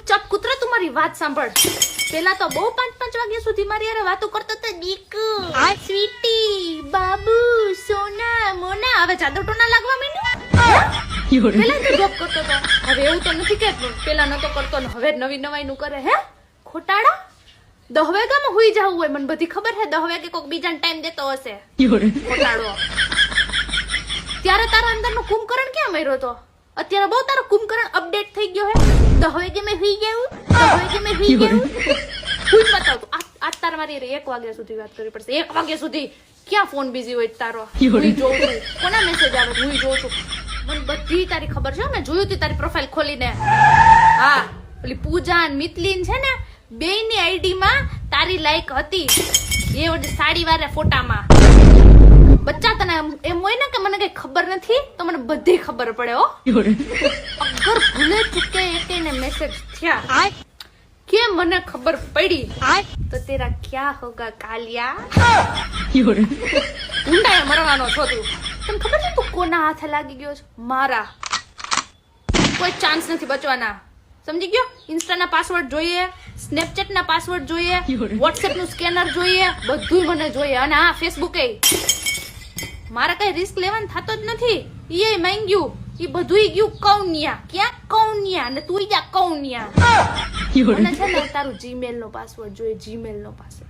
ચપ કૂતરા તું મારી વાત સાંભળ. પેલા તો બહુ 5-5 વાગ્યા સુધી મારી યાર વાતો કરતો તો દીકુ સ્વીટી બાબુ સોના મોના. હવે જાદુ ટોના લાગવા માંડ્યું. પેલા તો જોબ કરતો તો. હવે એવું તો નથી કે પેલા નતો કરતો ને હવે નવી નવાઈ નું કરે. હે ખોટાડા 10 વાગ્યામાં હુઈ જાવું હોય. મને બધી ખબર છે 10 વાગે કોક બીજાને ટાઈમ દેતો હશે. ખોટાડો. ત્યારે તારા અંદરનો કુંભકરણ ક્યાં મર્યો તો? અત્યારે બહુ તારો કુંભકરણ અપડેટ થઈ ગયો હે. 10 વાગે મેં હુઈ ગયું. 10 વાગે મેં હુઈ ગયું. હું બતાવ આજ તાર મારી 1 વાગ્યા સુધી વાત કરવી પડશે. 1 વાગ્યા સુધી ક્યાં ફોન બિઝી હોય તારો? હું જોઉં છું કોના મેસેજ આવે હું જોઉં છું. મને બધી તારી ખબર છે. મેં જોયું તી તારી પ્રોફાઇલ ખોલીને. હા ઓલી પૂજા અને મિતલીન છે ને બેયની આઈડી માં તારી લાઈક હતી. એ ઓલી સાડી વાળા ફોટામાં. બચ્ચા તને એમ હોય ને કે મને કઈ ખબર નથી તો મને બધી ખબર પડે હો. અગર ભૂલે ચૂકે એકેને મેસેજ થયા કે મને ખબર પડી તો તેરા ક્યા હોગા કાલિયા. ઊંડાએ મરવાનો છો તું. તને ખબર છે તું કોના હાથે લાગી ગયો છે? મારા. કોઈ ચાન્સ નથી બચવાના. સમજી ગયો? ઇન્સ્ટા ના પાસવર્ડ જોઈએ, સ્નેપચેટ ના પાસવર્ડ જોઈએ, વોટ્સએપ નું સ્કેનર જોઈએ, બધું મને જોઈએ. અને હા ફેસબુક એ મારા કઈ રિસ્ક લેવાનું થતો જ નથી. એ માંગ્યું એ બધું ગયું કૌન્યા. ક્યાં કૌન્યા ને તું જા કૌન્યા. મને છે ને તારું જીમેલ નો પાસવર્ડ જોઈએ. જીમેલ નો પાસવર્ડ.